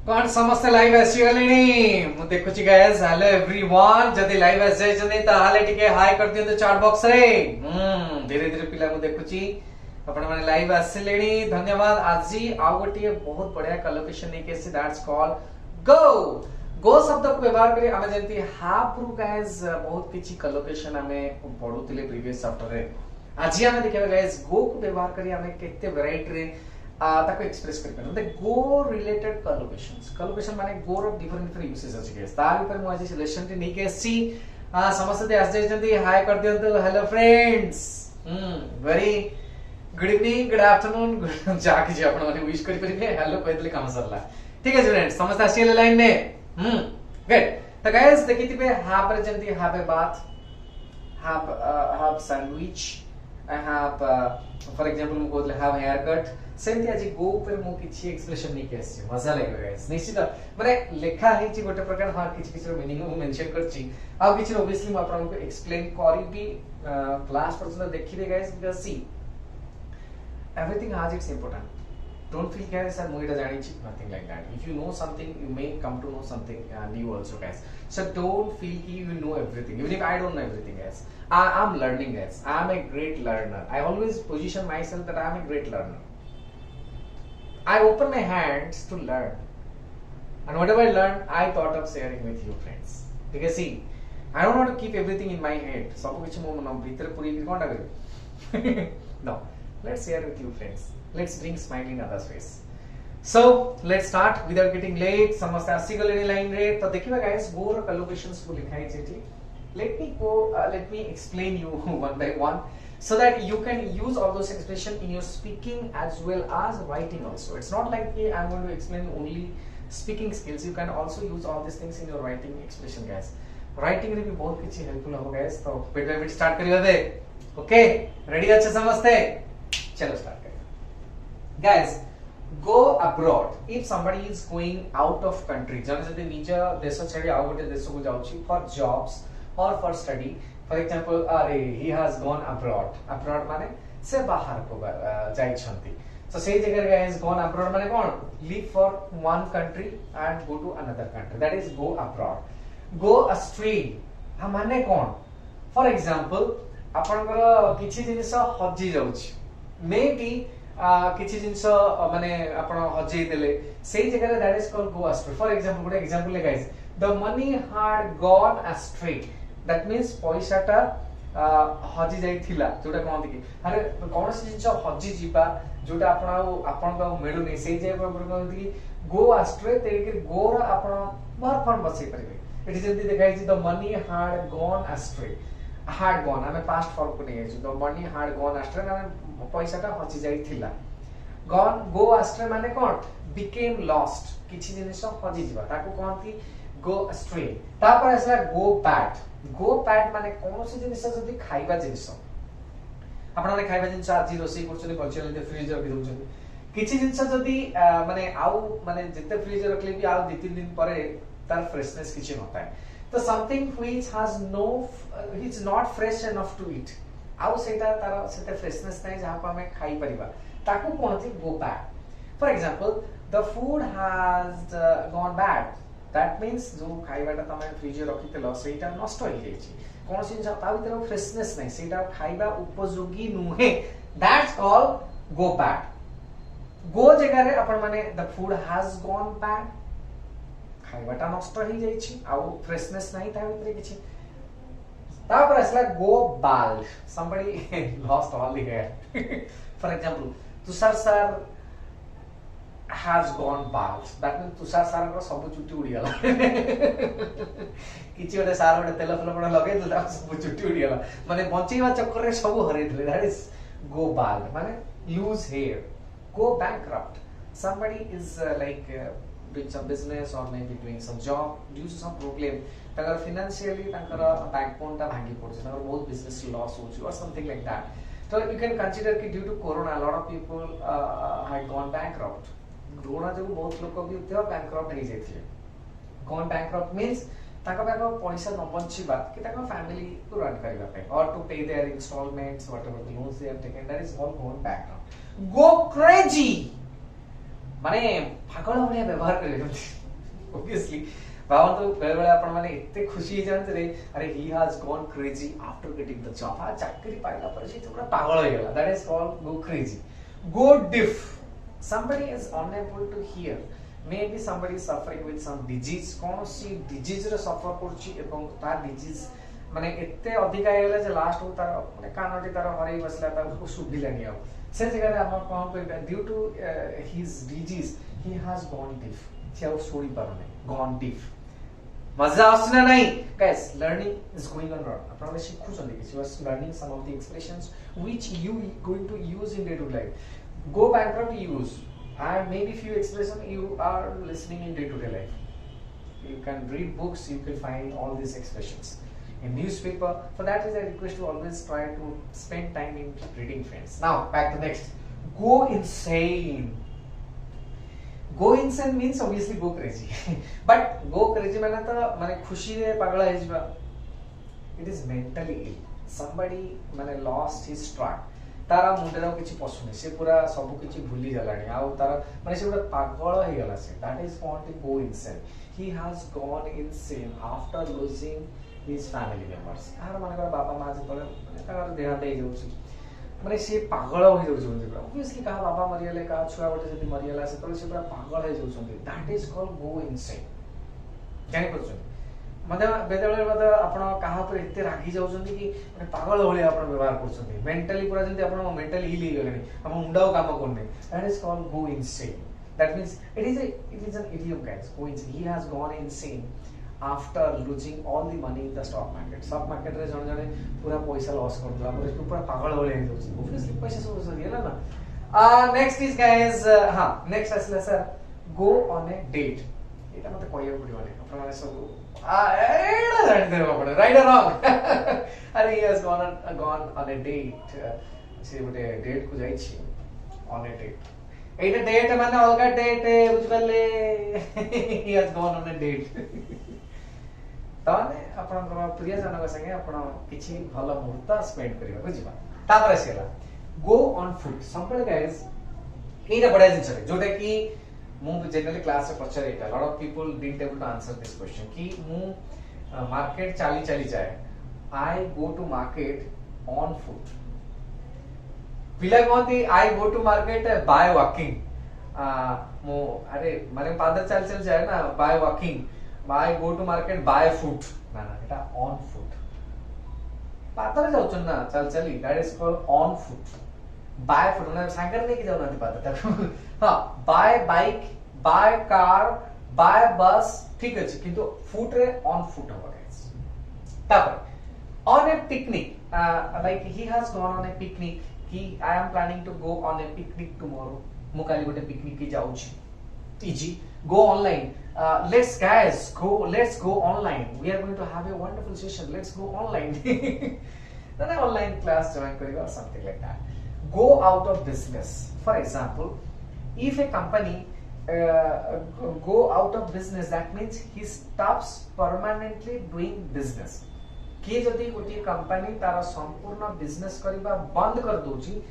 कौन समस्त लाइव आसीगलेनी मु देखुची गाइस हेलो एवरीवन जदी लाइव आसी जने ताहाले टिके हाई कर दियंतु चैट बॉक्स रे धीरे धीरे पिला मु देखुची आपण माने लाइव आसीलेनी धन्यवाद आजी आ गोटी बहुत बढ़िया कलोकेशन नै केसी दैट्स कॉल गो गो शब्द को व्यवहार करी आमे जंती हाफ रु गाइस बहुत किछि कलोकेशन आमे पढुतिले प्रीवियस चैप्टर रे आज आमे देखिबा गाइस गो को व्यवहार करी आमे केते वैरायटी रे ताको एक्सप्रेस कर पारे मतलब गो रिलेटेड कलोकेशन माने गो रो डिफरेंट यूसेज अछि गाइस तार ऊपर मु आज सिलेक्शन टी नै के सी समस्त दे आस जायछंती हाय कर दियंतु hello friends very good evening good afternoon जाके जे आपण माने विश करि परिबे हेलो कहि देले काम सरला ठीक है फ्रेंड्स समस्त आसीले लाइन में गुड तो गाइस देखितिबे हा पर जंती have a bath have sandwich I have for example मु कोले have haircut सेमती आज गो ऊपर मु किछि एक्सप्रेशन नै केसी मजा लागबे गाइस निश्चित माने लेखा है छि गोटे प्रकार हां किछि मीनिंग मु मेंशन करछि आ किछि ऑब्वियसली मु आपन को एक्सप्लेन करी भी क्लास पर्सन देखिबे guys because see everything has its important don't feel guys sir mu eta jani chi nothing like that if you know something you may come to know something new also guys so don't feel you know everything even if I don't know everything guys I'm learning guys I'm a great learner I always position myself that I'm a great learner I open my hands to learn and whatever I learn I thought of sharing with you friends because see I don't want to keep everything in my head सब कुछ मो मन भीतर पूरी कोनटा करी no let's share with you friends let's bring smile in others face so let's start without getting late समस्त आसीगलेनी line रे तो देखिबा गाइस गो रो कलोकेशंस को लिखाई छेटी let me explain you one by one so that you can use all those expression in your speaking as well as writing also it's not like I'm going to explain only speaking skills you can also use all these things in your writing expression guys writing रे भी बहुत किछि helpful हो guys तो bit by bit start करियो दे okay ready अच्छे समझते चलो start guys go abroad if somebody is going out of country जने जदि निज देश छाडी आ गोटे देश को जाउची for jobs or for study for example अरे he has gone abroad माने से बाहर को जाई छंती so से जगह guys gone abroad माने कोन leave for one country and go to another country that is go abroad go astray हा माने कोन for example आपनकर किछि जिनिस हजि जाउची maybe किछि जिंस माने आपण हजै देले सेही जगह that is called go astray for example good example ले guys the money had gone astray that means पैसाटा हजि जाई थिला जोटा कहंती कि अरे कोन से जिंस हजि जीबा जोटा आपण का मेडु नै सेही जगह पर कहंती कि गो एस्ट्रे ते कि गो रा आपण बार फॉर्म बसै परिबे इट इज जंती देखाई छि the money had gone ashtray had gone हमें past form को नहीं है तो money had gone astray हमें पैसा टा हची जाई थिला gone go astray माने कोन became lost किछि जिनिस हजी जीवा ताको कहंती go astray तापर असला go bad माने कोनोसी जिनिस जदी खाइबा जिनिस आपण माने खाइबा जिनिस आजि रोसी करछनी कल्चरल दे फ्रिज रखि दउछन किछि जिनिस जदी माने आउ माने जते फ्रिज रखले भी आउ 2-3 दिन परे तार फ्रेशनेस किछि नता है तो something which has it's not fresh enough to eat आउ सेटा तार सेते फ्रेशनेस नै जहा पर हमें खाई परिबा ताकू कोनथि go bad for example the food has gone bad that means जो खाइबाटा तमे फ्रिज रखितलो सेटा नष्ट होई गेछि कोनसी ता भीतर फ्रेशनेस नै सेटा खाइबा उपयोगी नुहे that's called go bad go जगह रे अपन माने the food has gone bad खाइबाटा नष्ट होई जाईछि आउ फ्रेशनेस नाही ता भीतर किछि तापर असला go bald somebody lost all the hair for example Tushar sir has gone bald that means Tushar sir को सब चुट्टी उड़ी गला किछि ओटे सार ओटे तेल फल पड़ लगे तो सब चुट्टी उड़ी गला माने बंचीवा चक्कर रे सब हरै दिले that is go bald माने lose hair go bankrupt somebody is like doing some business or maybe doing some job due to some problem tagar financially tankara backbone ta bhangi porche tagar bahut business loss hochi or something like that so you can consider ki due to corona a lot of people had gone bankrupt corona jo bahut lok bi thea bankrupt he jaithile gone bankrupt means taka pago paisa no banchiba ki taka family to run kariba pe or to pay their installments whatever the loans they have taken that is all gone bankrupt go crazy माने पागल भलिया व्यवहार करे obviously भावନ୍ତୁ बेले बेले आपण माने एते खुशी हे जानते रे अरे he has gone crazy after getting the job आ चाकरी पाइला पर से पूरा पागल हो गेला that is called go crazy go deaf somebody is unable to hear maybe somebody is suffering with some disease कौन सी disease रे suffer करछि एवं ता disease माने एते अधिका हे गेला जे लास्ट को तार माने कानटी तार हरै बसला ता उसको सुबिलानी अब से जगह रे हम कोन पे due to his disease he has gone deaf से अब सोई पारने gone deaf मजा आसना नहीं guys learning is going on wrong आपन शिखु छन कि you are learning some of the expressions which you going to use in day to day life go bankrupt use and maybe few expressions you are listening in day to day life you can read books you can find all these expressions in newspaper for that is I request to always try to spend time in reading friends now back to next go insane go insane means obviously go crazy but go crazy माने तो माने खुशी रे पागल है जिबा it is mentally ill somebody माने lost his track तारा मुंडे रो किछि पसुने से पूरा सब किछि भूली गलानी आ तारा माने से पूरा पागल हे गला से that is called go insane he has gone insane after losing his family members आर माने बाबा मां जे तले माने तार देहांत हे जाउछि माने से पागल हो जाउछन जे obviously का बाबा मरियाले का छुआ बटे जदी मरियाला से तले से पूरा पागल हे जाउछन that is called go insane जानि परछन मते बेदले मते आपण काहा पर एते रागी जाउछन कि माने पागल होले आपण व्यवहार करछन मेंटली पूरा जंती आपण मेंटली हिल गेलेनी आपण मुंडाओ काम करने that is called go insane that means it is an idiom guys go insane he has gone insane after losing all the money in the stock market रे जण जणे पूरा पैसा लॉस कर दिला पर पूरा पागल होले हे जाउछ obviously पैसा सब सरियला ना नेक्स्ट इज गाइस हां नेक्स्ट असला sir go on a date एटा मते कहया पडियो ने आपण माने सब एडा जानि देबा पड़े राइट और रॉन्ग अरे he has gone on a date से गोटे डेट को जाई छी on a date Etah date माने अलगा डेट बुझ गले he has gone on a date ताने आपनकर प्रिय जनक संगे आपण किछि भलो मुहूर्त स्पेंड करिबा बुझिबा तापर आसीला गो ऑन फुट संपल गाइस एटा बडा जिंस रे जोटा कि मु जनरली क्लास में पछरे एटा lot of people didn't able to answer this question कि मु मार्केट चली जाए I go to market on foot पिला कहती I go to market by walking मु अरे माने पादर चल जाए ना by walking I go to market by foot ना ना एटा on foot पातर जाउछन ना चली that is called on foot by foot ना साइकिल लेके जाउ ना पातर ताको हां by bike by car by bus ठीक अछि किंतु foot रे on foot होबा गाइस तापर on a picnic like he has gone on a picnic I am planning to go on a picnic tomorrow मु काली गोटे पिकनिक के जाउछि easy go online let's go online we are going to have a wonderful session let's go online then online class join kariba or something like that go out of business for example if a company go out of business that means he stops permanently doing business कि जदि गोटे company तार संपूर्ण business करिबा बंद कर दोची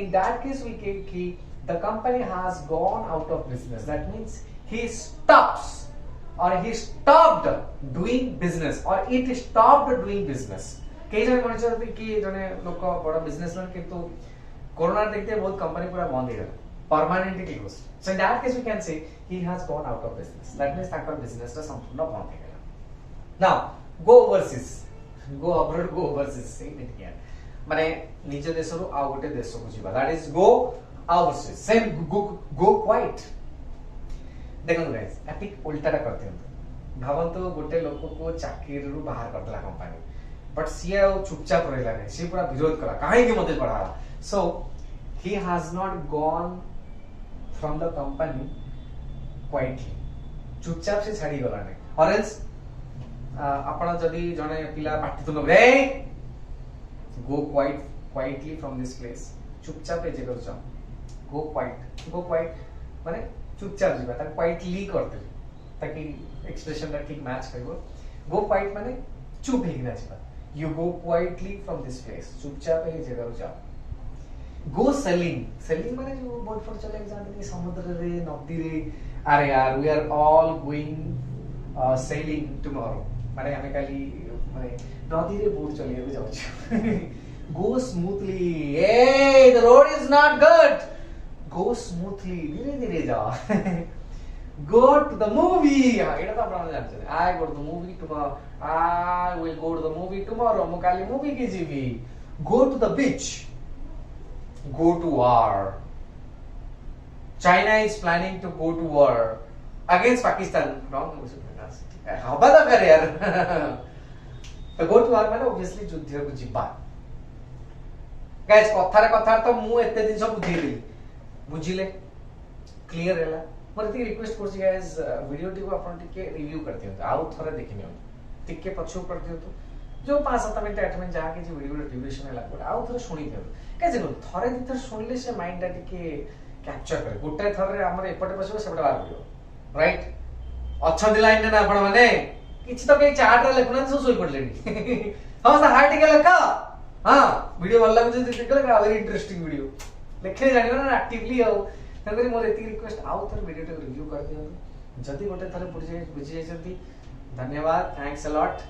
in that case we can कि the company has gone out of business that means he stops or he stopped doing business or it stopped doing business कई जने मन छथि कि जने लोक बड़ बिजनेसमैन किंतु कोरोना देखते बहुत कंपनी पूरा बंद हो गया permanently close so in that case we can say he has gone out of business that means Takar business रा संपूर्ण बंद हो गया now go overseas go abroad go overseas से मिट गया माने निज देश रो आ गोटे देश को जीवा that is go overseas same go quiet देखो गाइस एपिक उल्टाटा करते हैं भावंतो गोटे लोक को चाकरी रु बाहर कर देला कंपनी बट सी चुपचाप रहला नहीं सी पूरा विरोध कला काहे के मते पढ़ाला so he has not gone from the company quietly चुपचाप से छाड़ी गला नहीं और एल्स आपण जदी जने पिला पाटी तुम रे गो क्वाइटली फ्रॉम दिस प्लेस चुपचाप ए जगह जा गो क्वाइट माने चुपचाप जीवा ताक क्वाइटली करते ताकि एक्सप्रेशन रा ठीक मैच करबो गो क्वाइट माने चुप हेगिना जीवा you go quietly from this place चुपचाप ए जगह जाओ गो सेलिंग माने जो बोट फॉर चले जाते समुद्र रे नदी रे अरे यार we are all going sailing tomorrow माने हमें खाली माने नदी रे बोट चले जाऊ go smoothly a the road is not good go smoothly धीरे धीरे जा go to the movie এটা তো আপনারা জানেন I go to the movie tomorrow I will go to the movie tomorrow ମୁଁ କାଲି ମୁଭି କି ଯିବି go to the beach go to war China is planning to go to war against Pakistan wrong हवा दा कर यार तो go to war মানে obviously যুদ্ধ को ଯିବା गाइस कथार तो मु एते दिन सब बुझेली बुझिले क्लियर हैला मोर ती रिक्वेस्ट करछि गाइस वीडियो टी को अपन टिके रिव्यू कर दियौ आउ थरे देखिनियो टिके पछु कर दियौ जो 5-7 मिनिट 8 मिनिट जा के जे वीडियो ड्यूरेशन है लागो आउ थरे सुनी दियौ कैसे को थरे दिथर सुनले से माइंड टा टिके कैप्चर करे गोटे थरे हमर एपटे पछो सेपटे बाहर पड़ियो राइट अच्छा लाइन ना आपण माने किछि तो के चार्ट रे लेखुना सो सोई पडलेनी हम सा हार्ट के लका हां वीडियो भल लागो जे देखले वेरी इंटरेस्टिंग वीडियो लेखे जानियो ना एक्टिवली हो तबरी मोर एती रिक्वेस्ट आउ थर वीडियो टे रिव्यू कर दियो जदी गोटे थरे बुझी जायछंती धन्यवाद थैंक्स अ लॉट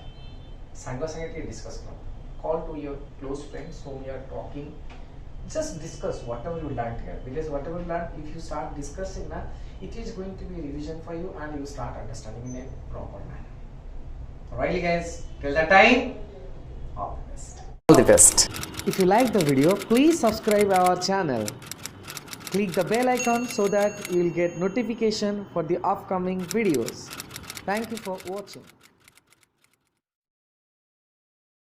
सांगो संगे टी डिस्कस करो call to your close friends whom you are talking just discuss whatever you learned here because whatever you learned if you start discussing na it is going to be a revision for you and you start understanding in a proper manner alright guys till that time all the best if you like the video please subscribe our channel. Click the bell icon so that you will get notification for the upcoming videos. Thank you for watching.